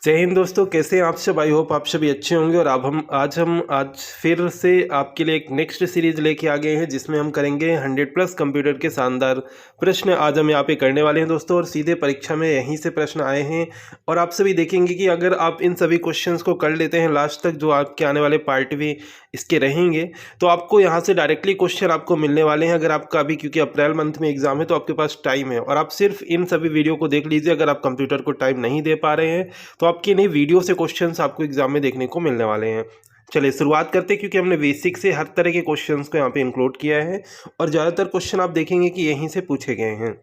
जय हिंद दोस्तों, कैसे हैं आप सब। आई होप आप सभी अच्छे होंगे। और अब आज फिर से आपके लिए एक नेक्स्ट सीरीज लेके आ गए हैं जिसमें हम करेंगे 100+ कंप्यूटर के शानदार प्रश्न आज हम यहाँ पे करने वाले हैं दोस्तों। और सीधे परीक्षा में यहीं से प्रश्न आए हैं और आप सभी देखेंगे कि अगर आप इन सभी क्वेश्चंस को कर लेते हैं लास्ट तक, जो आपके आने वाले पार्ट भी इसके रहेंगे, तो आपको यहाँ से डायरेक्टली क्वेश्चन आपको मिलने वाले हैं। अगर आपका अभी, क्योंकि अप्रैल मंथ में एग्जाम है, तो आपके पास टाइम है और आप सिर्फ इन सभी वीडियो को देख लीजिए। अगर आप कंप्यूटर को टाइम नहीं दे पा रहे हैं तो आपकी नई वीडियो से क्वेश्चंस आपको एग्जाम में देखने को मिलने वाले हैं। चलिए शुरुआत करते हैं, क्योंकि हमने बेसिक से हर तरह के क्वेश्चंस को यहाँ पे इंक्लूड किया है और ज़्यादातर क्वेश्चन आप देखेंगे कि यहीं से पूछे गए हैं।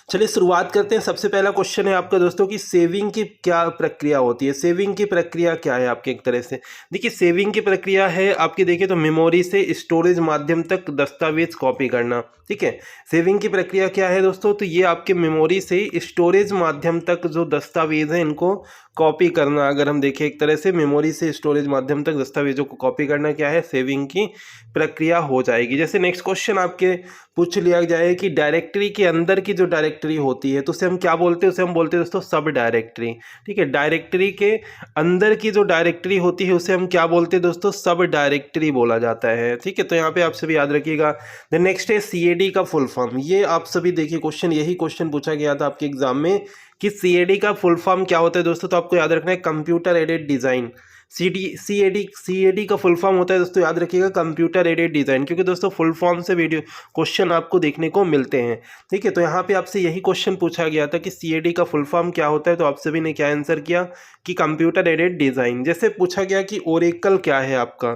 चलिए शुरुआत करते हैं। सबसे पहला क्वेश्चन है आपका दोस्तों कि सेविंग की क्या प्रक्रिया होती है। सेविंग की प्रक्रिया क्या है आपके, एक तरह से देखिए सेविंग की प्रक्रिया है आपकी, देखिए तो मेमोरी से स्टोरेज माध्यम तक दस्तावेज कॉपी करना। ठीक है, सेविंग की प्रक्रिया क्या है दोस्तों, तो ये आपके मेमोरी से स्टोरेज माध्यम तक जो दस्तावेज है इनको कॉपी करना। अगर हम देखें एक तरह से मेमोरी से स्टोरेज माध्यम तक दस्तावेजों को कॉपी करना क्या है, सेविंग की प्रक्रिया हो जाएगी। जैसे नेक्स्ट क्वेश्चन आपके पूछ लिया जाए कि डायरेक्टरी के अंदर की जो डायरेक्टरी होती है तो उसे हम क्या बोलते हैं, उसे हम बोलते हैं दोस्तों सब डायरेक्टरी। ठीक है, डायरेक्टरी के अंदर की जो डायरेक्टरी होती है उसे हम क्या बोलते हैं दोस्तों, सब डायरेक्टरी बोला जाता है। ठीक है, तो यहाँ पे आप सभी याद रखिएगा। द नेक्स्ट है सीएडी का फुल फॉर्म। ये आप सभी देखिए क्वेश्चन, यही क्वेश्चन पूछा गया था आपके एग्जाम में कि सीएडी का फुल फॉर्म क्या होता है दोस्तों, तो आपको याद रखना है कंप्यूटर एडेड डिजाइन। सीएडी का फुल फॉर्म होता है दोस्तों, याद रखिएगा कंप्यूटर एडेड डिजाइन, क्योंकि दोस्तों फुल फॉर्म से वीडियो क्वेश्चन आपको देखने को मिलते हैं। ठीक है, तो यहाँ पे आपसे यही क्वेश्चन पूछा गया था कि सीएडी का फुल फॉर्म क्या होता है, तो आप सभी ने क्या आंसर किया कि कंप्यूटर एडेड डिजाइन। जैसे पूछा गया कि ओरेकल क्या है आपका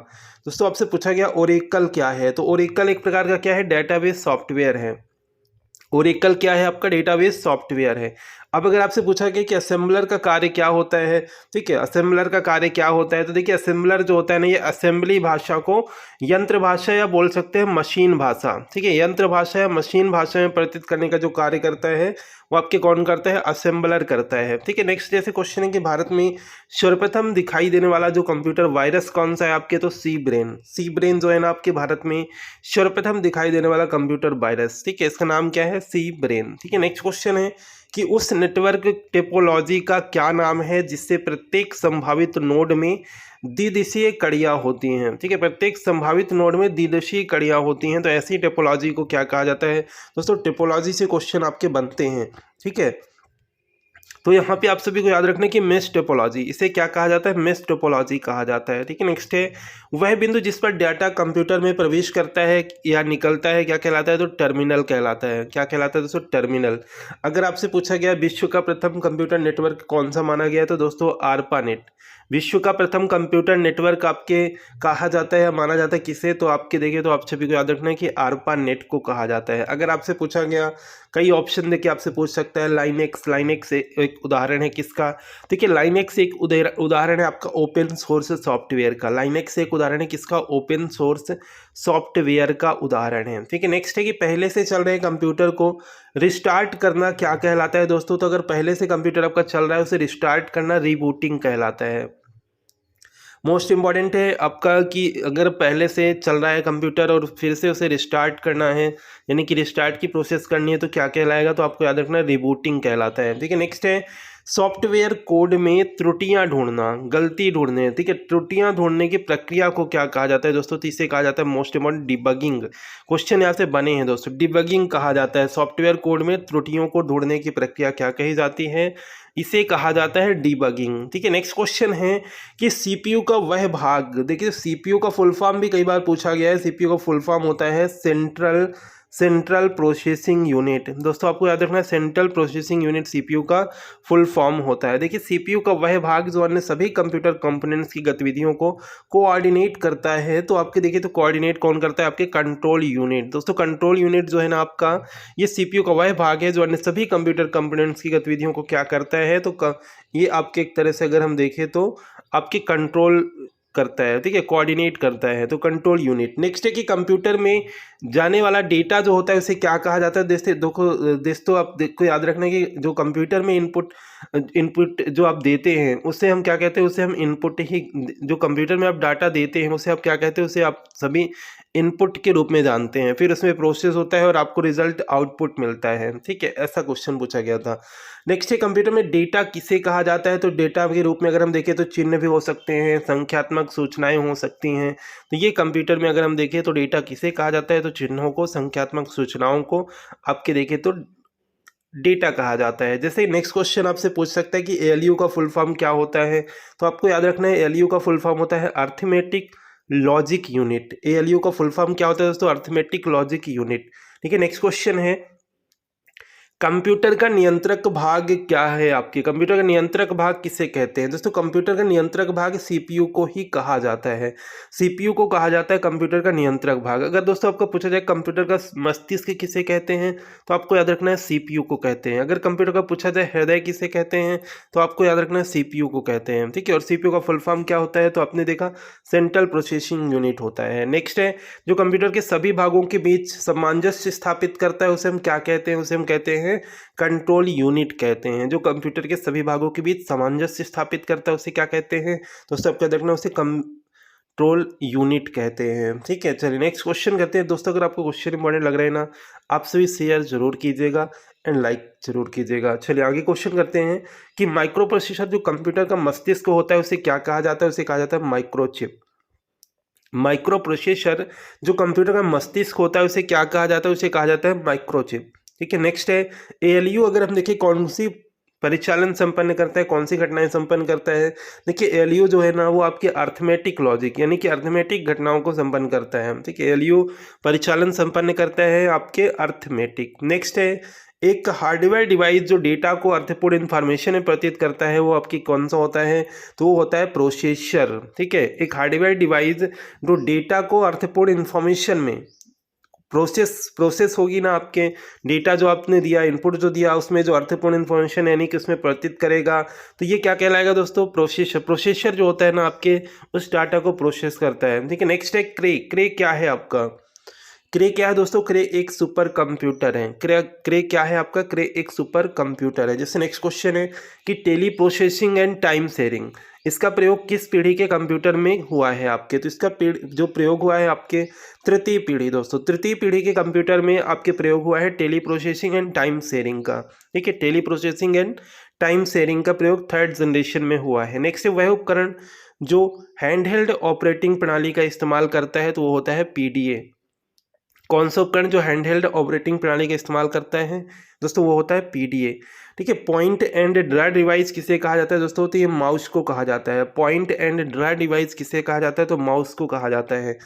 दोस्तों, आपसे पूछा गया ओरेकल क्या है, तो ओरेकल एक प्रकार का क्या है, डेटाबेस सॉफ्टवेयर है। ओरेकल क्या है आपका, डेटाबेस सॉफ्टवेयर है। अब अगर आपसे पूछा गया कि असेंबलर का कार्य क्या होता है, ठीक है, असेंबलर का कार्य क्या होता है, तो देखिए असेंबलर जो होता है ना, ये असेंबली भाषा को यंत्र भाषा या बोल सकते हैं मशीन भाषा, ठीक है, यंत्र भाषा या मशीन भाषा में परिवर्तित करने का जो कार्य करता है वो आपके कौन करता है, असेंबलर करता है। ठीक है, नेक्स्ट जैसे क्वेश्चन है कि भारत में सर्वप्रथम दिखाई देने वाला जो कंप्यूटर वायरस कौन सा है आपके, तो सी ब्रेन जो है ना आपके भारत में सर्वप्रथम दिखाई देने वाला कंप्यूटर वायरस। ठीक है, इसका नाम क्या है, सी ब्रेन। ठीक है, नेक्स्ट क्वेश्चन है कि उस नेटवर्क टोपोलॉजी का क्या नाम है जिससे प्रत्येक संभावित नोड में द्विदिशीय कड़ियाँ होती हैं। ठीक है, प्रत्येक संभावित नोड में द्विदिशीय कड़ियाँ होती हैं, तो ऐसी टोपोलॉजी को क्या कहा जाता है दोस्तों, टोपोलॉजी से क्वेश्चन आपके बनते हैं। ठीक है, तो यहाँ पे आप सभी को याद रखना कि मेश टोपोलॉजी, इसे क्या कहा जाता है, मेश टोपोलॉजी कहा जाता है। ठीक है, नेक्स्ट है वह बिंदु जिस पर डाटा कंप्यूटर में प्रवेश करता है या निकलता है क्या कहलाता है, तो टर्मिनल कहलाता है। क्या कहलाता है दोस्तों, टर्मिनल। अगर आपसे पूछा गया विश्व का प्रथम कंप्यूटर नेटवर्क कौन सा माना गया है, तो दोस्तों आरपानेट। विश्व का प्रथम कंप्यूटर नेटवर्क आपके कहा जाता है, माना जाता है किसे, तो आपके देखें तो आप सभी को याद रखना है कि आरपानेट को कहा जाता है। अगर आपसे पूछा गया, कई ऑप्शन देके आपसे पूछ सकता है, लाइनेक्स एक उदाहरण है किसका, देखिए लाइनेक्स एक उदाहरण है आपका ओपन सोर्स सॉफ्टवेयर का। लाइनेक्स एक उदाहरण है किसका, ओपन सोर्स सॉफ्टवेयर का उदाहरण है। ठीक है, नेक्स्ट है कि पहले से चल रहे कंप्यूटर को रिस्टार्ट करना क्या कहलाता है दोस्तों, तो अगर पहले से कंप्यूटर आपका चल रहा है उसे रिस्टार्ट करना रीबूटिंग कहलाता है। मोस्ट इंपॉर्टेंट है आपका कि अगर पहले से चल रहा है कंप्यूटर और फिर से उसे रिस्टार्ट करना है, यानी कि रिस्टार्ट की प्रोसेस करनी है, तो क्या कहलाएगा, तो आपको याद रखना रिबूटिंग कहलाता है। ठीक है, नेक्स्ट है सॉफ्टवेयर कोड में त्रुटियां ढूंढना, गलती ढूंढने। ठीक है, त्रुटियां ढूंढने की प्रक्रिया को क्या कहा जाता है दोस्तों, तो इसे कहा जाता है मोस्ट इंपॉर्टेंट डिबगिंग। क्वेश्चन यहाँ से बने हैं दोस्तों, डिबगिंग कहा जाता है। सॉफ्टवेयर कोड में त्रुटियों को ढूंढने की प्रक्रिया क्या कही जाती है, इसे कहा जाता है डिबगिंग। ठीक है, नेक्स्ट क्वेश्चन है कि सीपीयू का वह भाग, देखिए सीपीयू का फुल फॉर्म भी कई बार पूछा गया है। सीपीयू का फुल फॉर्म होता है सेंट्रल प्रोसेसिंग यूनिट। दोस्तों आपको याद रखना है सेंट्रल प्रोसेसिंग यूनिट सीपीयू का फुल फॉर्म होता है। देखिए सीपीयू का वह भाग जो अन्य सभी कंप्यूटर कंपोनेंट्स की गतिविधियों को कोऑर्डिनेट करता है, तो आपके देखिए तो कोऑर्डिनेट कौन करता है, आपके कंट्रोल यूनिट। दोस्तों कंट्रोल यूनिट जो है ना आपका, ये सीपीयू का वह भाग है जो अन्य सभी कंप्यूटर कंपोनेंट्स की गतिविधियों को क्या करता है, तो ये आपके एक तरह से अगर हम देखें तो आपके कंट्रोल करता है। ठीक है, कोऑर्डिनेट करता है, तो कंट्रोल यूनिट। नेक्स्ट है कि कंप्यूटर में जाने वाला डेटा जो होता है उसे क्या कहा जाता है, दोस्तों आपको याद रखना है कि जो कंप्यूटर में इनपुट इनपुट जो आप देते हैं उसे हम क्या कहते हैं, उसे हम इनपुट ही, जो कंप्यूटर में आप डाटा देते हैं उसे आप क्या कहते हैं, उसे आप सभी इनपुट के रूप में जानते हैं। फिर उसमें प्रोसेस होता है और आपको रिजल्ट आउटपुट मिलता है। ठीक है, ऐसा क्वेश्चन पूछा गया था। नेक्स्ट है, कंप्यूटर में डेटा किसे कहा जाता है? तो डेटा के रूप में अगर हम देखें तो चिन्ह भी हो सकते हैं, संख्यात्मक सूचनाएं हो सकती हैं। तो ये कंप्यूटर में अगर हम देखें तो डेटा किसे कहा जाता है? तो चिन्हों को, संख्यात्मक सूचनाओं को आपके देखें तो डेटा कहा जाता है। जैसे नेक्स्ट क्वेश्चन आपसे पूछ सकता है कि एएलयू का फुल फॉर्म क्या होता है? तो आपको याद रखना है एएलयू का फुल फॉर्म होता है अर्थमेटिक लॉजिक यूनिट। एएलयू का फुल फॉर्म क्या होता है दोस्तों? Arithmetic logic unit. ठीक है, नेक्स्ट क्वेश्चन है, कंप्यूटर का नियंत्रक भाग क्या है आपके? कंप्यूटर का नियंत्रक भाग किसे कहते हैं? दोस्तों कंप्यूटर का नियंत्रक भाग सीपीयू को ही कहा जाता है। सीपीयू को कहा जाता है कंप्यूटर का नियंत्रक भाग। अगर दोस्तों आपको पूछा जाए कंप्यूटर का मस्तिष्क किसे कहते हैं, तो आपको याद रखना है सीपीयू को कहते हैं। अगर कंप्यूटर का पूछा जाए हृदय किसे कहते हैं, तो आपको याद रखना है सीपीयू को कहते हैं। ठीक है, और सीपीयू का फुल फॉर्म क्या होता है? तो आपने देखा सेंट्रल प्रोसेसिंग यूनिट होता है। नेक्स्ट है, जो कंप्यूटर के सभी भागों के बीच सामंजस्य स्थापित करता है उसे हम क्या कहते हैं? उसे हम कहते हैं कंट्रोल यूनिट कहते हैं। जो कंप्यूटर के सभी भागों के बीच सामंजस्य स्थापित करता है उसे क्या कहते हैं? दोस्तों आपको देखना उसे कंट्रोल यूनिट कहते हैं। ठीक है, चलिए नेक्स्ट क्वेश्चन करते हैं। दोस्तों अगर आपको क्वेश्चन इंपॉर्टेंट लग रहा है ना, आप सभी शेयर जरूर कीजिएगा एंड लाइक जरूर कीजिएगा। चलिए आगे क्वेश्चन करते हैं कि माइक्रो प्रोसेसर जो कंप्यूटर का मस्तिष्क होता है उसे क्या कहा जाता है? उसे कहा जाता है माइक्रोचिप। माइक्रो प्रोसेसर जो कंप्यूटर का मस्तिष्क होता है उसे क्या कहा जाता है? उसे कहा जाता है माइक्रोचिप। ठीक है, नेक्स्ट है, एएलयू अगर हम देखें कौन सी परिचालन संपन्न करता है, कौन सी घटनाएं संपन्न करता है? देखिए एएलयू जो है ना वो आपके अर्थमेटिक लॉजिक यानी कि अर्थमेटिक घटनाओं को संपन्न करता है। ठीक है, एएलयू परिचालन संपन्न करता है आपके अर्थमेटिक। नेक्स्ट है, एक हार्डवेयर डिवाइस जो डेटा को अर्थपूर्ण इन्फॉर्मेशन में प्रतीत करता है वो आपकी कौन सा होता है? तो वो होता है प्रोसेसर। ठीक है, एक हार्डवेयर डिवाइस जो डेटा को अर्थपूर्ण इन्फॉर्मेशन में प्रोसेस होगी ना, आपके डेटा जो आपने दिया, इनपुट जो दिया उसमें जो अर्थपूर्ण इन्फॉर्मेशन यानी कि उसमें प्रतीत करेगा, तो ये क्या कहलाएगा दोस्तों? प्रोसेसर। प्रोसेसर जो होता है ना आपके उस डाटा को प्रोसेस करता है। ठीक है, नेक्स्ट है क्रे। क्रे क्या है आपका? क्रे क्या है दोस्तों? क्रे एक सुपर कंप्यूटर है। क्रे क्या है आपका? क्रे एक सुपर कंप्यूटर है। जैसे नेक्स्ट क्वेश्चन है कि teleprocessing and time sharing, इसका प्रयोग किस पीढ़ी के कंप्यूटर में हुआ है आपके? तो इसका जो प्रयोग हुआ है आपके तृतीय पीढ़ी दोस्तों, तृतीय पीढ़ी के कंप्यूटर में आपके प्रयोग हुआ है teleprocessing and time sharing का। ठीक है, teleprocessing and time sharing का प्रयोग थर्ड जनरेशन में हुआ है। नेक्स्ट है, वह उपकरण जो हैंडहेल्ड ऑपरेटिंग प्रणाली का इस्तेमाल करता है तो वो होता है पीडीए। कौन सा उपकरण जो हैंडहेल्ड ऑपरेटिंग प्रणाली का इस्तेमाल करता है दोस्तों? वो होता है पीडीए। ठीक है, पॉइंट एंड ड्रा डिवाइस किसे कहा जाता है दोस्तों? तो ये माउस को कहा जाता है। पॉइंट एंड ड्रा डिवाइस किसे कहा जाता है? तो माउस को कहा जाता है।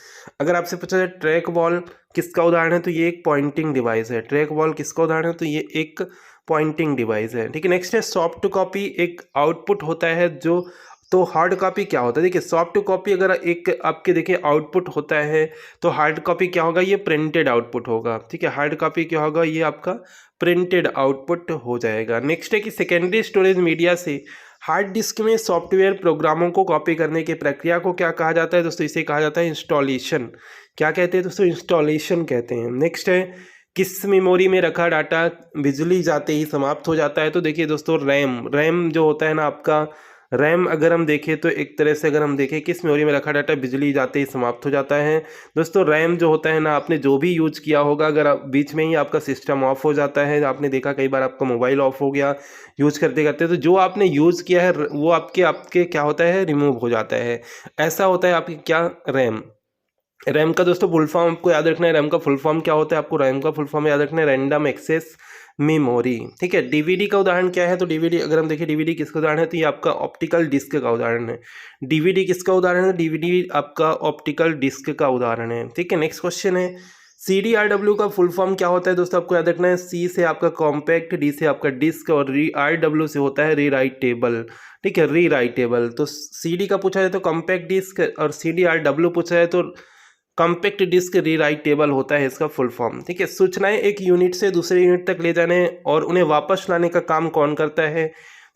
अगर आपसे पूछा जाए ट्रैक बॉल किसका उदाहरण है, तो ये एक पॉइंटिंग डिवाइस है। ट्रैक बॉल किसका उदाहरण है? तो ये एक पॉइंटिंग डिवाइस है। ठीक है, नेक्स्ट है, सॉफ्ट कॉपी एक आउटपुट होता है जो, तो हार्ड कॉपी क्या होता है? देखिए सॉफ्ट कॉपी अगर एक आपके देखिए आउटपुट होता है तो हार्ड कॉपी क्या होगा? ये प्रिंटेड आउटपुट होगा। ठीक है, हार्ड कॉपी क्या होगा? ये आपका प्रिंटेड आउटपुट हो जाएगा। नेक्स्ट है कि सेकेंडरी स्टोरेज मीडिया से हार्ड डिस्क में सॉफ्टवेयर प्रोग्रामों को कॉपी करने की प्रक्रिया को क्या कहा जाता है दोस्तों? इसे कहा जाता है इंस्टॉलेशन। क्या कहते हैं दोस्तों? इंस्टॉलेशन कहते हैं। नेक्स्ट है, किस मेमोरी में रखा डाटा बिजली जाते ही समाप्त हो जाता है? तो देखिए दोस्तों रैम जो होता है ना आपका, रैम अगर हम देखें तो एक तरह से अगर हम देखें किस मेमोरी में रखा डाटा बिजली जाते ही समाप्त हो जाता है दोस्तों, रैम जो होता है ना, आपने जो भी यूज किया होगा, अगर आप बीच में ही आपका सिस्टम ऑफ हो जाता है, आपने देखा कई बार आपका मोबाइल ऑफ हो गया यूज करते करते, तो जो आपने यूज किया है वो आपके क्या होता है? रिमूव हो जाता है। ऐसा होता है आपकी क्या? रैम का दोस्तों फुल फॉर्म आपको याद रखना है। रैम का फुल फॉर्म क्या होता है? आपको रैम का फुल फॉर्म याद रखना है, रैंडम एक्सेस मेमोरी। ठीक है, डीवीडी का उदाहरण क्या है? तो डीवीडी अगर हम देखें डीवीडी किसका उदाहरण है, तो ये आपका ऑप्टिकल डिस्क का उदाहरण है। डीवीडी किसका उदाहरण है? डीवीडी आपका ऑप्टिकल डिस्क का उदाहरण है। ठीक है, नेक्स्ट क्वेश्चन है, CDRW का फुल फॉर्म क्या होता है दोस्तों? आपको याद रखना है, C से आपका कॉम्पैक्ट, D से आपका डिस्क और RW से होता है रीराइटेबल। ठीक है, रीराइटेबल। तो CD का पूछा जाए तो कॉम्पैक्ट डिस्क और CDRW पूछा जाए तो कॉम्पैक्ट डिस्क रीराइटेबल होता है इसका फुल फॉर्म। ठीक है, सूचनाएं एक यूनिट से दूसरे यूनिट तक ले जाने और उन्हें वापस लाने का काम कौन करता है?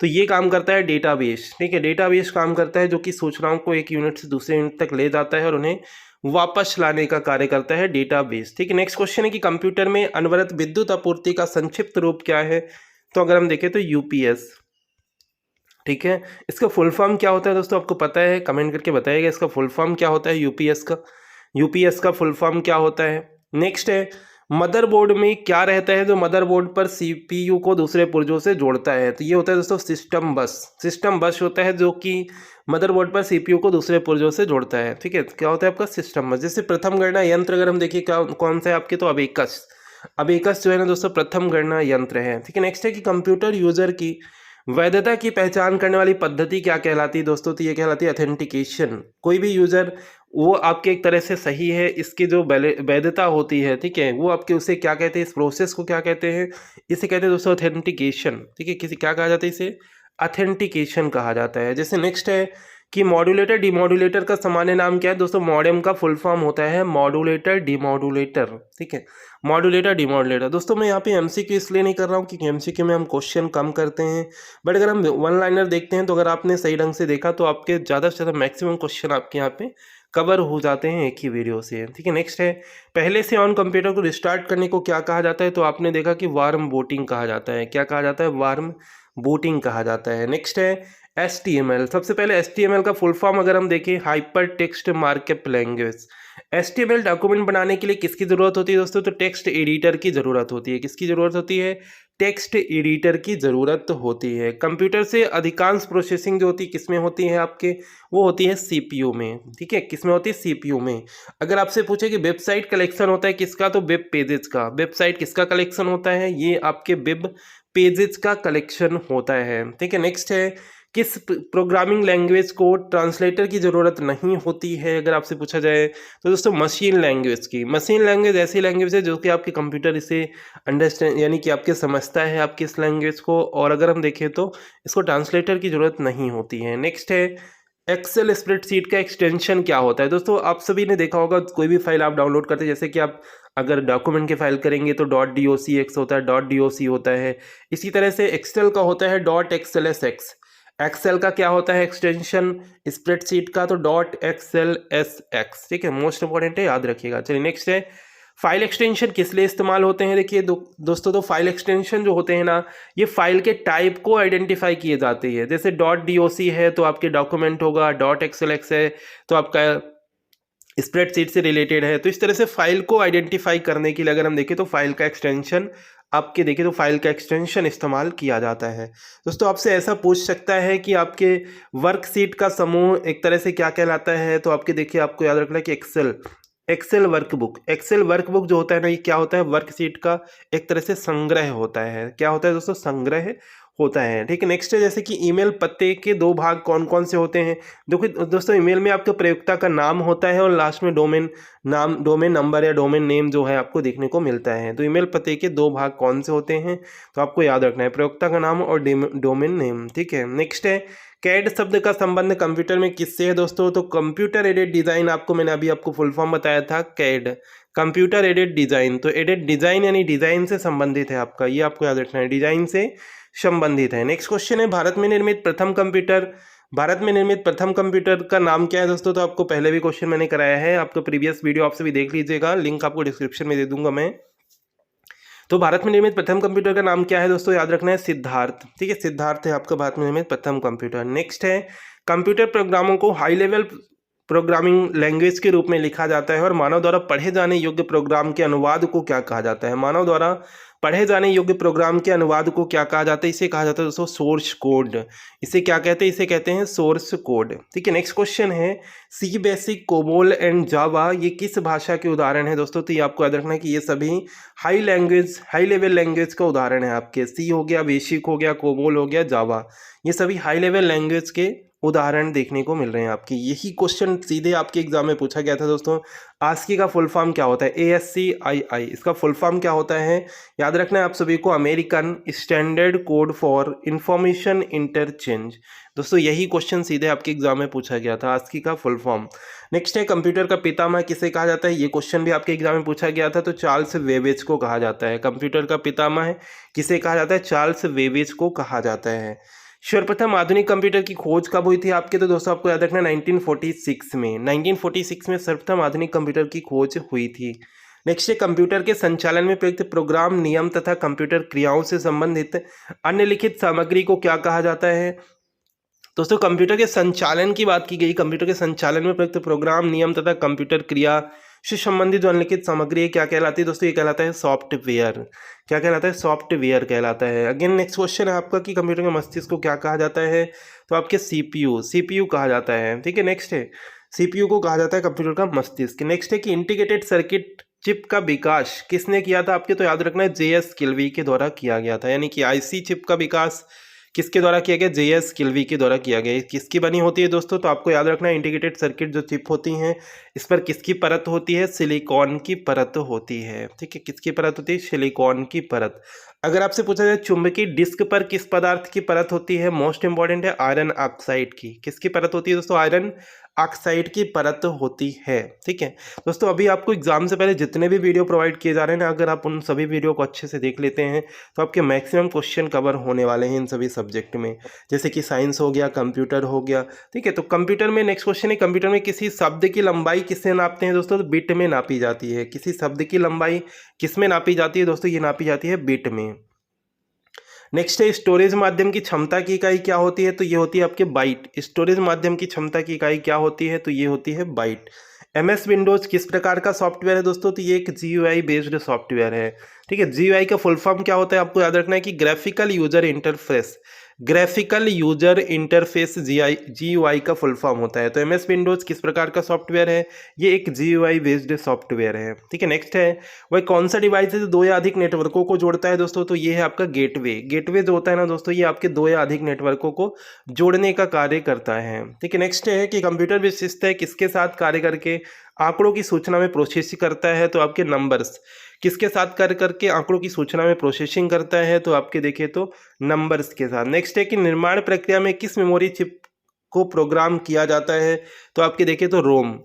तो ये काम करता है डेटाबेस। ठीक है, डेटाबेस काम करता है जो कि सूचनाओं को एक यूनिट से दूसरे यूनिट तक ले जाता है और उन्हें वापस लाने का कार्य करता है डेटाबेस। ठीक है, नेक्स्ट क्वेश्चन है कि कंप्यूटर में अनवरत विद्युत आपूर्ति का संक्षिप्त रूप क्या है? तो अगर हम देखें तो यूपीएस। ठीक है। इसका फुल फॉर्म क्या होता है दोस्तों, आपको पता है? कमेंट करके बताइएगा इसका फुल फॉर्म क्या होता है यूपीएस का। यूपीएस का फुल फॉर्म क्या होता है। नेक्स्ट है, मदरबोर्ड में क्या रहता है जो मदरबोर्ड पर सीपीयू को दूसरे पुर्जों से जोड़ता है? तो ये होता है दोस्तों सिस्टम बस। सिस्टम बस होता है जो कि मदरबोर्ड पर सीपीयू को दूसरे पुर्जों से जोड़ता है। ठीक है, क्या होता है आपका सिस्टम बस। जैसे प्रथम गणना यंत्र अगर हम देखिए क्या कौन सा है आपके, तो अबेकस। अबेकस जो है ना दोस्तों प्रथम गणना यंत्र है। ठीक है। नेक्स्ट है कि कंप्यूटर यूजर की वैधता की पहचान करने वाली पद्धति क्या कहलाती है दोस्तों, तो ये कहलाती है ऑथेंटिकेशन। कोई भी यूजर वो आपके एक तरह से सही है, इसकी जो वैधता होती है, ठीक है, वो आपके उसे क्या कहते हैं, इस प्रोसेस को क्या कहते हैं, इसे कहते हैं दोस्तों ऑथेंटिकेशन। ठीक है, किसी क्या कहा जाता है, इसे ऑथेंटिकेशन कहा जाता है। जैसे नेक्स्ट है कि मॉड्यूलेटर डिमॉड्यूलेटर का सामान्य नाम क्या है दोस्तों, मॉडेम का फुल फॉर्म होता है मॉड्यूलेटर डिमॉड्यूलेटर। ठीक है, मॉड्यूलेटर डिमॉड्यूलेटर। दोस्तों मैं यहाँ पे एमसीक्यू इसलिए नहीं कर रहा हूँ क्योंकि एमसीक्यू में हम क्वेश्चन कम करते हैं, बट अगर हम वन लाइनर देखते हैं तो अगर आपने सही ढंग से देखा तो आपके ज़्यादा से ज़्यादा मैक्सिमम क्वेश्चन आपके यहाँ पे कवर हो जाते हैं एक ही वीडियो से। ठीक है। नेक्स्ट है, पहले से ऑन कंप्यूटर को रिस्टार्ट करने को क्या कहा जाता है, तो आपने देखा कि वार्म बूटिंग कहा जाता है। क्या कहा जाता है, वार्म बूटिंग कहा जाता है। नेक्स्ट है HTML। सबसे पहले HTML का फुल फॉर्म अगर हम देखें, hyper text markup language. HTML document बनाने के लिए किसकी ज़रूरत होती है दोस्तों, तो टेक्स्ट एडिटर की ज़रूरत होती है। किसकी ज़रूरत होती है, टेक्स्ट एडिटर की ज़रूरत होती है। कंप्यूटर से अधिकांश प्रोसेसिंग जो होती है किस में होती है आपके, वो होती है CPU में। ठीक है, किस में होती है, CPU में। अगर आपसे पूछे कि वेबसाइट कलेक्शन होता है किसका, तो वेब पेजेस का। वेबसाइट किसका कलेक्शन होता है, ये आपके वेब पेजेस का कलेक्शन होता है। ठीक है। नेक्स्ट है, किस प्रोग्रामिंग लैंग्वेज को ट्रांसलेटर की ज़रूरत नहीं होती है, अगर आपसे पूछा जाए तो दोस्तों मशीन लैंग्वेज की। मशीन लैंग्वेज ऐसी लैंग्वेज है जो कि आपके कंप्यूटर इसे अंडरस्टैंड यानी कि आपके समझता है आपकी इस लैंग्वेज को, और अगर हम देखें तो इसको ट्रांसलेटर की ज़रूरत नहीं होती है। नेक्स्ट है, एक्सेल स्प्रेडशीट का एक्सटेंशन क्या होता है दोस्तों, आप सभी ने देखा होगा कोई भी फाइल आप डाउनलोड करते हैं, जैसे कि आप अगर डॉक्यूमेंट की फाइल करेंगे तो .docx होता है, .doc होता है। इसी तरह से एक्सेल का होता है .xlsx। एक्सेल का क्या होता है एक्सटेंशन स्प्रेडशीट का, तो .xlsx। ठीक है, मोस्ट इंपॉर्टेंट है, याद रखिएगा। चलिए नेक्स्ट है, फाइल एक्सटेंशन किस लिए इस्तेमाल होते हैं। देखिए दोस्तों, तो फाइल एक्सटेंशन जो होते हैं ना, ये फाइल के टाइप को आइडेंटिफाई किए जाते हैं। जैसे .doc है तो आपके डॉक्यूमेंट होगा, .xlx है तो आपका स्प्रेडशीट से रिलेटेड है। तो इस तरह से फाइल को आइडेंटिफाई करने के लिए अगर हम देखें तो फाइल का एक्सटेंशन आपके देखें तो फाइल का एक्सटेंशन इस्तेमाल किया जाता है। दोस्तों आपसे ऐसा पूछ सकता है कि आपके वर्कशीट का समूह एक तरह से क्या कहलाता है, तो आपके देखिए आपको याद रखना है कि एक्सेल वर्कबुक। एक्सेल वर्कबुक जो होता है ना, ये क्या होता है, वर्कशीट का एक तरह से संग्रह होता है। क्या होता है दोस्तों, संग्रह होता है। ठीक है। नेक्स्ट है, जैसे कि ईमेल पते के दो भाग कौन कौन से होते हैं। देखो दोस्तों, ईमेल में आपके प्रयोक्ता का नाम होता है और लास्ट में डोमेन नाम, डोमेन नंबर या डोमेन नेम जो है आपको देखने को मिलता है। तो ईमेल पते के दो भाग कौन से होते हैं, तो आपको याद रखना है प्रयोक्ता का नाम और डोमेन नेम। ठीक है। नेक्स्ट है, कैड शब्द का संबंध कंप्यूटर में किससे है दोस्तों, तो कंप्यूटर एडेड डिजाइन। आपको मैंने अभी आपको फुल फॉर्म बताया था कैड, कंप्यूटर एडेड डिजाइन। तो एडेड डिजाइन यानी डिजाइन से संबंधित है आपका, ये आपको याद रखना है, डिजाइन से संबंधित है। नेक्स्ट क्वेश्चन है, भारत में निर्मित प्रथम कंप्यूटर का नाम क्या है दोस्तों, तो आपको पहले भी क्वेश्चन मैंने कराया है, आपको प्रीवियस वीडियो आपसे भी देख लीजिएगा, लिंक आपको डिस्क्रिप्शन में दे दूंगा मैं। तो भारत में निर्मित प्रथम कंप्यूटर का नाम क्या है दोस्तों, याद रखना है सिद्धार्थ। ठीक है, सिद्धार्थ है आपका भारत में निर्मित प्रथम कंप्यूटर। नेक्स्ट है, कंप्यूटर प्रोग्रामों को हाई लेवल प्रोग्रामिंग लैंग्वेज के रूप में लिखा जाता है और मानव द्वारा पढ़े जाने योग्य प्रोग्राम के अनुवाद को क्या कहा जाता है। मानव द्वारा पढ़े जाने योग्य प्रोग्राम के अनुवाद को क्या कहा जाता है, इसे कहा जाता है दोस्तों सोर्स कोड। इसे क्या कहते हैं, इसे कहते हैं सोर्स कोड। ठीक है। नेक्स्ट क्वेश्चन है, सी बेसिक, कोबोल एंड जावा ये किस भाषा के उदाहरण है दोस्तों, तो ये आपको याद रखना है कि ये सभी हाई लेवल लैंग्वेज का उदाहरण है आपके। सी हो गया, बेसिक हो गया, कोबोल हो गया, जावा, ये सभी हाई लेवल लैंग्वेज के उदाहरण देखने को मिल रहे हैं आपके। यही क्वेश्चन सीधे आपके एग्जाम में पूछा गया था दोस्तों। आस्की का फुल फॉर्म क्या होता है, ASCII, इसका फुल फॉर्म क्या होता है, याद रखना है आप सभी को, American standard code for information interchange. दोस्तों यही क्वेश्चन सीधे आपके एग्जाम में पूछा गया था, आस्की का फुल फॉर्म। नेक्स्ट है, कंप्यूटर का पितामह किसे कहा जाता है, ये क्वेश्चन भी आपके एग्जाम में पूछा गया था, तो चार्ल्स वेबेज को कहा जाता है। कंप्यूटर का पितामह किसे कहा जाता है, चार्ल्स वेबेज को कहा जाता है। सर्वप्रथम आधुनिक कंप्यूटर की खोज कब हुई थी आपके, तो दोस्तों आपको याद रखना 1946 में। 1946 में सर्वप्रथम आधुनिक कंप्यूटर की खोज हुई थी। नेक्स्ट है, कंप्यूटर के संचालन में प्रयुक्त प्रोग्राम, नियम तथा कंप्यूटर क्रियाओं से संबंधित अन्य लिखित सामग्री को क्या कहा जाता है, दोस्तों कंप्यूटर के संचालन की बात की गई। कंप्यूटर के संचालन में प्रयुक्त प्रोग्राम, नियम तथा कंप्यूटर क्रिया से संबंधित जो अनिलिखित सामग्री है क्या कहलाती है दोस्तों? ये कहलाता है सॉफ्टवेयर। क्या कहलाता है? सॉफ्टवेयर कहलाता है। अगेन नेक्स्ट क्वेश्चन है आपका कि कंप्यूटर के मस्तिष्क को क्या कहा जाता है? तो आपके सीपीयू कहा जाता है। ठीक है, नेक्स्ट है सीपीयू को कहा जाता है कंप्यूटर का मस्तिष्क। नेक्स्ट है कि इंटीग्रेटेड सर्किट चिप का विकास किसने किया था आपके? तो याद रखना है जेएस किल्वी के द्वारा किया गया था। यानी कि आईसी चिप का विकास किसके द्वारा किया गया? जेएस किल्वी के द्वारा किया गया। किसकी बनी होती है दोस्तों? तो आपको याद रखना है इंटीग्रेटेड सर्किट जो चिप होती हैं इस पर किसकी परत होती है? सिलिकॉन की परत होती है। ठीक है, किसकी परत होती है? सिलिकॉन की परत। अगर आपसे पूछा जाए चुंबकीय डिस्क पर किस पदार्थ की परत होती है? मोस्ट इंपॉर्टेंट है आयरन ऑक्साइड की। किसकी परत होती है दोस्तों? आयरन ऑक्साइड की परत होती है। ठीक है दोस्तों, अभी आपको एग्जाम से पहले जितने भी वीडियो प्रोवाइड किए जा रहे हैं ना, अगर आप उन सभी वीडियो को अच्छे से देख लेते हैं तो आपके मैक्सिमम क्वेश्चन कवर होने वाले हैं इन सभी सब्जेक्ट में। जैसे कि साइंस हो गया, कंप्यूटर हो गया। ठीक है, तो कंप्यूटर में नेक्स्ट क्वेश्चन है, कंप्यूटर में किसी शब्द की लंबाई किससे नापते हैं दोस्तों? तो बिट में नापी जाती है। किसी शब्द की लंबाई किस में नापी जाती है दोस्तों? ये नापी जाती है बिट में। नेक्स्ट है स्टोरेज माध्यम की क्षमता की इकाई क्या होती है? तो ये होती है आपके बाइट। स्टोरेज माध्यम की क्षमता की इकाई क्या होती है? तो ये होती है बाइट। एमएस विंडोज किस प्रकार का सॉफ्टवेयर है दोस्तों? तो ये एक जीयूआई बेस्ड सॉफ्टवेयर है। ठीक है, जीयूआई का फुल फॉर्म क्या होता है? आपको याद रखना है कि graphical user interface. Graphical user interface GUI का फुल फॉर्म होता है। तो एमएस विंडोज किस प्रकार का सॉफ्टवेयर है? ये एक जीयूआई बेस्ड सॉफ्टवेयर है। ठीक है, नेक्स्ट है वह कौन सा डिवाइस है जो दो या अधिक नेटवर्कों को जोड़ता है दोस्तों? तो ये है आपका गेटवे। गेटवे जो होता है ना दोस्तों, ये आपके दो या अधिक नेटवर्कों को जोड़ने का कार्य करता है। ठीक है, नेक्स्ट है कि कंप्यूटर विशिष्ट किसके साथ कार्य करके आंकड़ों की सूचना में प्रोसेसिंग करता है? तो आपके नंबर्स। किसके साथ कार्य करके आंकड़ों की सूचना में प्रोसेसिंग करता है? तो आपके देखें तो नंबर्स के साथ। नेक्स्ट है कि निर्माण प्रक्रिया में किस मेमोरी चिप को प्रोग्राम किया जाता है? तो आपके देखें तो रोम।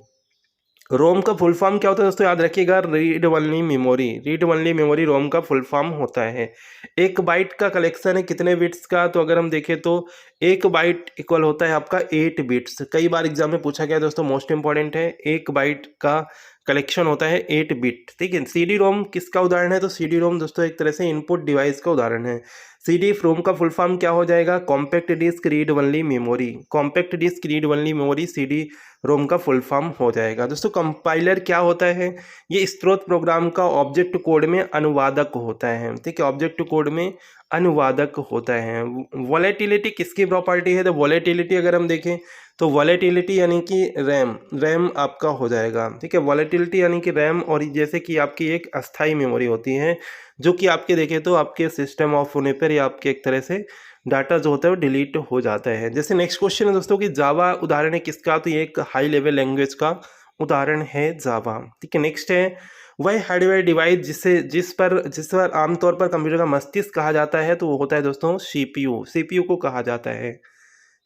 रोम का फुल फॉर्म क्या होता है दोस्तों? याद रखिएगा, read only memory. Read only memory रोम का फुल फॉर्म होता है। एक बाइट का कलेक्शन है कितने बिट्स का? तो अगर हम देखें तो एक बाइट इक्वल होता है आपका 8 बिट्स। कई बार एग्जाम में पूछा गया दोस्तों, मोस्ट इंपॉर्टेंट है। एक बाइट का कलेक्शन होता है 8 बिट। ठीक है, सीडी रोम किसका उदाहरण है? तो सीडी रोम दोस्तों एक तरह से इनपुट डिवाइस का उदाहरण है। सीडी रोम का फुल फॉर्म क्या हो जाएगा? Compact disc read only memory. Compact disc read only memory CD ROM का फुल फॉर्म हो जाएगा। दोस्तों कंपाइलर क्या होता है? ये स्रोत प्रोग्राम का ऑब्जेक्ट कोड में अनुवादक होता है। ठीक है, ऑब्जेक्ट कोड में अनुवादक होता है। वॉलेटिलिटी किसकी प्रॉपर्टी है? तो वॉलेटिलिटी अगर हम देखें तो वॉलेटिलिटी यानी कि रैम आपका हो जाएगा। ठीक है, वॉलेटिलिटी यानी कि रैम, और जैसे कि आपकी एक अस्थाई मेमोरी होती है जो कि आपके देखें तो आपके सिस्टम ऑफ होने पर या आपके एक तरह से डाटा जो होता है वो डिलीट हो जाता है। जैसे नेक्स्ट क्वेश्चन है दोस्तों कि जावा उदाहरण है किसका? तो ये एक हाई लेवल लैंग्वेज का उदाहरण है जावा। ठीक है, नेक्स्ट है वह हार्डवेयर डिवाइस जिस पर आमतौर पर कंप्यूटर का मस्तिष्क कहा जाता है, तो वो होता है दोस्तों सीपीयू। सीपीयू को कहा जाता है।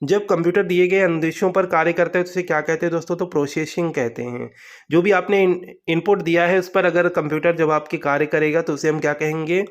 जब कंप्यूटर दिए गए निर्देशों पर कार्य करता है तो उसे क्या कहते हैं दोस्तों? तो प्रोसेसिंग कहते हैं। जो भी आपने इनपुट दिया है उस पर अगर कंप्यूटर जब आपके कार्य करेगा तो उसे हम क्या कहेंगे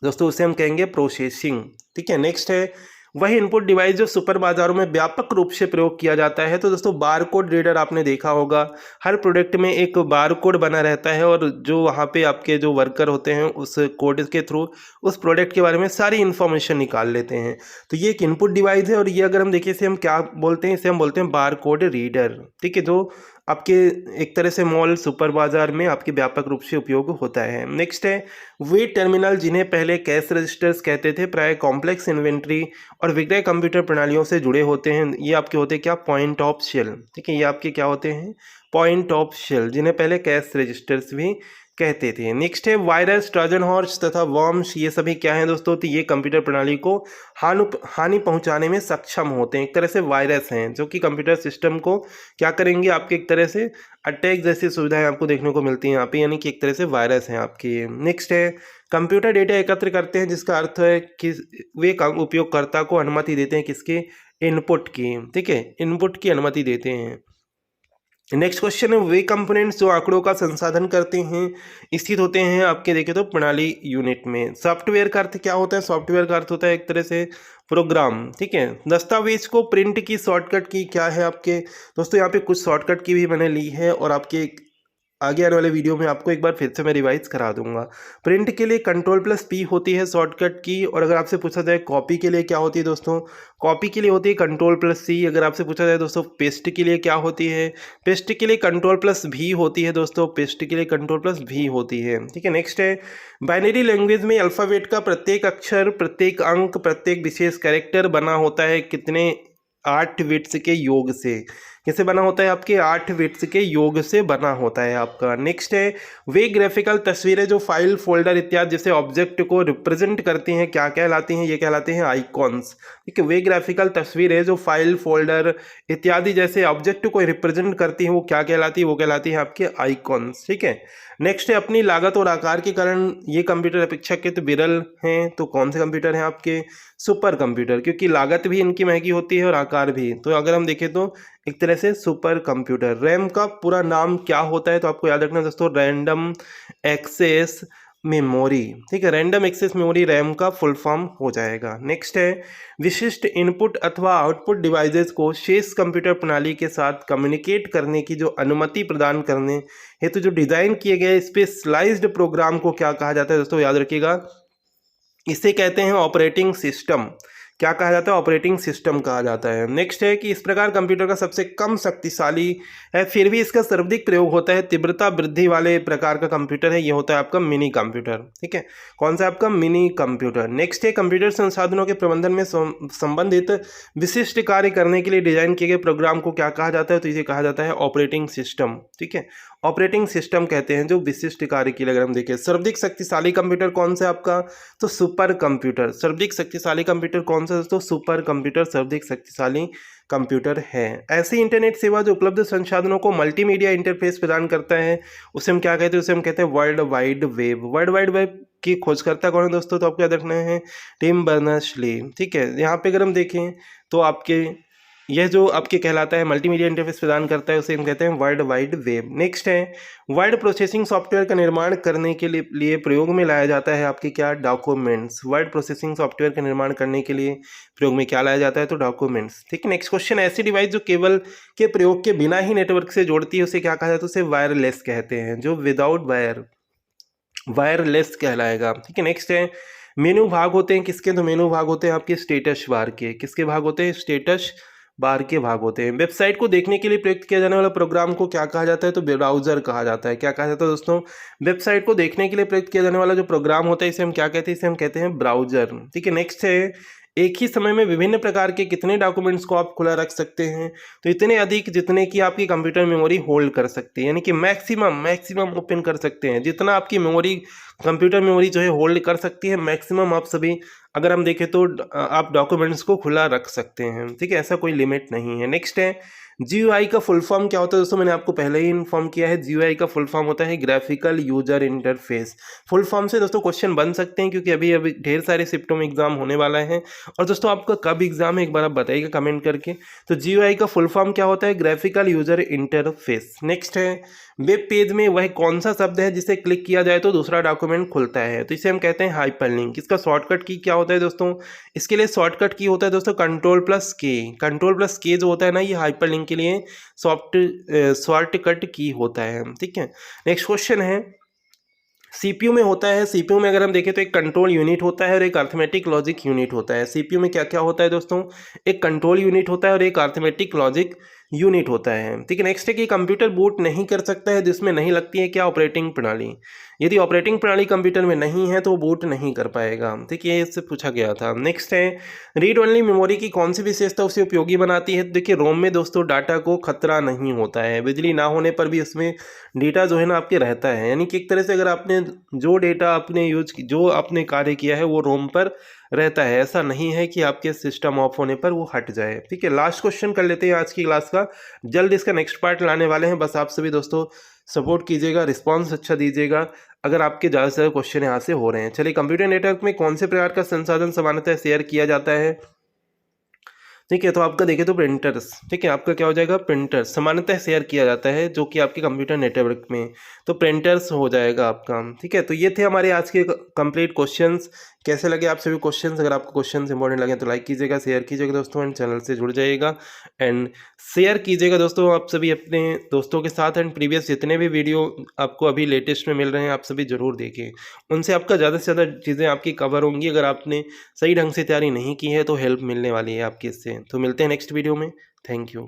दोस्तों? उसे हम कहेंगे प्रोसेसिंग। ठीक है, नेक्स्ट है वही इनपुट डिवाइस जो सुपर बाजारों में व्यापक रूप से प्रयोग किया जाता है। तो दोस्तों बार कोड रीडर आपने देखा होगा, हर प्रोडक्ट में एक बार कोड बना रहता है और जो वहाँ पे आपके जो वर्कर होते हैं उस कोड के थ्रू उस प्रोडक्ट के बारे में सारी इन्फॉर्मेशन निकाल लेते हैं। तो ये एक इनपुट डिवाइस है और ये अगर हम देखिए इसे हम क्या बोलते हैं? इसे हम बोलते हैं बार कोड रीडर। ठीक है, जो आपके एक तरह से मॉल सुपर बाजार में आपके व्यापक रूप से उपयोग होता है। नेक्स्ट है वे टर्मिनल जिन्हें पहले कैश रजिस्टर्स कहते थे प्राय कॉम्प्लेक्स इन्वेंट्री और विक्रय कंप्यूटर प्रणालियों से जुड़े होते हैं। ये आपके होते हैं क्या? Point of sale. ठीक है, ये आपके क्या होते हैं? पॉइंट ऑफ सेल, जिन्हें पहले कैश रजिस्टर्स भी कहते थे। नेक्स्ट है वायरस, ट्रोजन हॉर्स तथा वर्म्स, ये सभी क्या हैं दोस्तों? तो ये कंप्यूटर प्रणाली को हानि पहुंचाने में सक्षम होते हैं। एक तरह से वायरस हैं जो कि कंप्यूटर सिस्टम को क्या करेंगे? आपके एक तरह से अटैक जैसी सुविधाएं आपको देखने को मिलती हैं यहाँ पे, यानी कि एक तरह से वायरस हैं आपके। नेक्स्ट है कंप्यूटर डेटा एकत्र करते हैं, जिसका अर्थ है कि वे उपयोगकर्ता को अनुमति देते हैं किसके? इनपुट की। ठीक है, इनपुट की अनुमति देते हैं। नेक्स्ट क्वेश्चन है वे कंपोनेंट्स जो आंकड़ों का संसाधन करते हैं स्थित होते हैं आपके देखें तो प्रणाली यूनिट में। सॉफ्टवेयर का अर्थ क्या होता है? सॉफ्टवेयर का अर्थ होता है एक तरह से प्रोग्राम। ठीक है, दस्तावेज को प्रिंट की शॉर्टकट की क्या है आपके दोस्तों? यहाँ पे कुछ शॉर्टकट की भी मैंने ली है और आपके आगे आने वाले वीडियो में आपको एक बार फिर से मैं रिवाइज करा दूंगा। प्रिंट के लिए Ctrl+P होती है शॉर्टकट की, और अगर आपसे पूछा जाए कॉपी के लिए क्या होती है दोस्तों, कॉपी के लिए होती है Ctrl+C। अगर आपसे पूछा जाए दोस्तों पेस्ट के लिए क्या होती है, पेस्ट के लिए Ctrl+V होती है दोस्तों, पेस्ट के लिए Ctrl+V होती है। ठीक है, नेक्स्ट है बाइनरी लैंग्वेज में अल्फ़ाबेट का प्रत्येक अक्षर, प्रत्येक अंक, प्रत्येक विशेष कैरेक्टर बना होता है कितने 8 बिट्स के योग से। कैसे बना होता है आपके 8 बिट्स के योग से बना होता है आपका। नेक्स्ट है वे ग्राफिकल तस्वीरें जो फाइल फोल्डर इत्यादि जैसे ऑब्जेक्ट को रिप्रेजेंट करती हैं क्या कहलाती हैं, ये कहलाते हैं आइकॉन्स। ठीक है, वे ग्राफिकल तस्वीरें जो फाइल फोल्डर इत्यादि जैसे ऑब्जेक्ट को रिप्रेजेंट करती हैं वो क्या कहलाती है, वो कहलाती है आपके आइकॉन्स। ठीक है, नेक्स्ट है अपनी लागत और आकार के कारण ये कंप्यूटर अपेक्षाकृत विरल हैं, तो कौन से कंप्यूटर हैं आपके, सुपर कंप्यूटर, क्योंकि लागत भी इनकी महंगी होती है और आकार भी। तो अगर हम देखें तो एक तरह से सुपर कंप्यूटर। रैम का पूरा नाम क्या होता है, तो आपको याद रखना है दोस्तों रैंडम एक्सेस मेमोरी। ठीक है, रैंडम एक्सेस मेमोरी रैम का फुल फॉर्म हो जाएगा। नेक्स्ट है विशिष्ट इनपुट अथवा आउटपुट डिवाइसेस को शेष कंप्यूटर प्रणाली के साथ कम्युनिकेट करने की जो अनुमति प्रदान करने हेतु जो डिजाइन किए गए स्पेशलाइज्ड प्रोग्राम को क्या कहा जाता है दोस्तों, याद रखिएगा इसे कहते हैं ऑपरेटिंग सिस्टम। क्या कहा जाता है, ऑपरेटिंग सिस्टम कहा जाता है। नेक्स्ट है कि इस प्रकार कंप्यूटर का सबसे कम शक्तिशाली है फिर भी इसका सर्वाधिक प्रयोग होता है तीव्रता वृद्धि वाले प्रकार का कंप्यूटर है, ये होता है आपका मिनी कंप्यूटर। ठीक है, कौन सा आपका मिनी कंप्यूटर। नेक्स्ट है कंप्यूटर संसाधनों के प्रबंधन में संबंधित विशिष्ट कार्य करने के लिए डिजाइन किए गए प्रोग्राम को क्या कहा जाता है, तो इसे कहा जाता है ऑपरेटिंग सिस्टम। ठीक है, ऑपरेटिंग सिस्टम कहते हैं जो विशिष्ट कार्य के लिए। अगर हम देखें सर्वाधिक शक्तिशाली कंप्यूटर कौन सा आपका, तो सुपर कंप्यूटर। सर्वाधिक शक्तिशाली कंप्यूटर कौन सा दोस्तों, सुपर कंप्यूटर सर्वाधिक शक्तिशाली कंप्यूटर है। ऐसी इंटरनेट सेवा जो उपलब्ध संसाधनों को मल्टीमीडिया इंटरफेस प्रदान करता है उसे हम क्या कहते हैं, उसे हम कहते हैं world wide web. World wide web की खोजकर्ता कौन है दोस्तों, तो आपको याद रखना है टिम बर्नर्स-ली। ठीक है, यहाँ पे अगर हम देखें तो आपके यह जो आपके कहलाता है मल्टीमीडिया इंटरफेस प्रदान करता है उसे हम कहते हैं वर्ल्ड वाइड वेब। नेक्स्ट है वर्ड प्रोसेसिंग सॉफ्टवेयर का निर्माण करने के लिए प्रयोग में लाया जाता है आपके क्या, डॉक्यूमेंट्स। वर्ड प्रोसेसिंग सॉफ्टवेयर का निर्माण करने के लिए प्रयोग में क्या लाया जाता है, तो डॉक्यूमेंट्स। ठीक है, नेक्स्ट क्वेश्चन ऐसी डिवाइस जो केबल के प्रयोग के बिना ही नेटवर्क से जोड़ती है उसे क्या कहा जाता है, उसे वायरलेस कहते हैं। जो विदाउट वायर, वायरलेस कहलाएगा। ठीक है, नेक्स्ट है मेनू भाग होते हैं किसके, तो मेनू भाग होते हैं आपके स्टेटस बार के। किसके भाग होते हैं, स्टेटस बार के भाग होते हैं। वेबसाइट को देखने के लिए प्रयुक्त किया जाने वाला प्रोग्राम को क्या कहा जाता है, तो ब्राउजर कहा जाता है। क्या कहा जाता है दोस्तों, वेबसाइट को देखने के लिए प्रयुक्त किया जाने वाला जो प्रोग्राम होता है इसे हम क्या कहते हैं, इसे हम कहते हैं ब्राउजर। ठीक है, नेक्स्ट है एक ही समय में विभिन्न प्रकार के कितने डॉक्यूमेंट्स को आप खुला रख सकते हैं, तो इतने अधिक जितने की आपकी कंप्यूटर मेमोरी होल्ड कर सकती है, यानी कि मैक्सिमम ओपन कर सकते हैं। जितना आपकी मेमोरी कंप्यूटर मेमोरी जो है होल्ड कर सकती है मैक्सिमम आप सभी अगर हम देखें तो आप डॉक्यूमेंट्स को खुला रख सकते हैं। ठीक है, ऐसा कोई लिमिट नहीं है। नेक्स्ट है GUI का फुल फॉर्म क्या होता है दोस्तों, मैंने आपको पहले ही इन्फॉर्म किया है। GUI का फुल फॉर्म होता है graphical user interface. Full form से दोस्तों क्वेश्चन बन सकते हैं क्योंकि अभी ढेर सारे शिफ्टों में एग्जाम होने वाला है। और दोस्तों आपका कब एग्जाम है एक बार आप बताइएगा कमेंट करके। तो GUI का फुल फॉर्म क्या होता है, ग्राफिकल यूजर इंटरफेस। नेक्स्ट है वेब पेज में वह कौन सा शब्द है जिसे क्लिक किया जाए तो दूसरा डॉक्यूमेंट खुलता है, तो इसे हम कहते हैं हाइपरलिंक। इसका शॉर्टकट की क्या होता है दोस्तों, इसके लिए शॉर्टकट की होता है दोस्तों Ctrl+K। Ctrl+K जो होता है ना ये हाइपरलिंक के लिए शॉर्टकट की होता है। ठीक है, नेक्स्ट क्वेश्चन है CPU में होता है। CPU में अगर हम देखें तो एक कंट्रोल यूनिट होता है और एक अर्थमेटिक लॉजिक यूनिट होता है। CPU में क्या क्या होता है दोस्तों, एक कंट्रोल यूनिट होता है और एक अर्थमेटिक लॉजिक यूनिट होता है। ठीक है, नेक्स्ट है कि कंप्यूटर बूट नहीं कर सकता है जिसमें नहीं लगती है क्या, ऑपरेटिंग प्रणाली। यदि ऑपरेटिंग प्रणाली कंप्यूटर में नहीं है तो वो बूट नहीं कर पाएगा। ठीक है, इससे पूछा गया था। नेक्स्ट है रीड ओनली मेमोरी की कौन सी विशेषता उसे उपयोगी बनाती है। देखिए रोम में दोस्तों डाटा को खतरा नहीं होता है, बिजली ना होने पर भी उसमें डेटा जो है ना आपके रहता है, यानी कि एक तरह से अगर आपने जो डेटा आपने जो आपने कार्य किया है वो रोम पर रहता है। ऐसा नहीं है कि आपके सिस्टम ऑफ होने पर वो हट जाए। ठीक है, लास्ट क्वेश्चन कर लेते हैं आज की क्लास का, जल्द इसका नेक्स्ट पार्ट लाने वाले हैं। बस आप सभी दोस्तों सपोर्ट कीजिएगा, रिस्पांस अच्छा दीजिएगा अगर आपके ज़्यादा से ज़्यादा क्वेश्चन यहाँ से हो रहे हैं। चलिए, कंप्यूटर नेटवर्क में कौन से प्रकार का संसाधन सामान्यतः शेयर किया जाता है, ठीक है। तो आपका देखें तो प्रिंटर्स, ठीक है, आपका क्या हो जाएगा, प्रिंटर्स सामान्यतः शेयर किया जाता है जो कि आपके कंप्यूटर नेटवर्क में, तो प्रिंटर्स हो जाएगा आपका। ठीक है, तो ये थे हमारे आज के कंप्लीट क्वेश्चंस। कैसे लगे आप सभी क्वेश्चंस? अगर आपको क्वेश्चंस इंपॉर्टेंट लगे तो लाइक कीजिएगा, शेयर कीजिएगा दोस्तों, एंड चैनल से जुड़ जाइएगा एंड शेयर कीजिएगा दोस्तों आप सभी अपने दोस्तों के साथ। एंड प्रीवियस जितने भी वीडियो आपको अभी लेटेस्ट में मिल रहे हैं आप सभी ज़रूर देखें, उनसे आपका ज़्यादा से ज़्यादा चीज़ें आपकी कवर होंगी। अगर आपने सही ढंग से तैयारी नहीं की है तो हेल्प मिलने वाली है आपकी इससे। तो मिलते हैं नेक्स्ट वीडियो में। Thank you.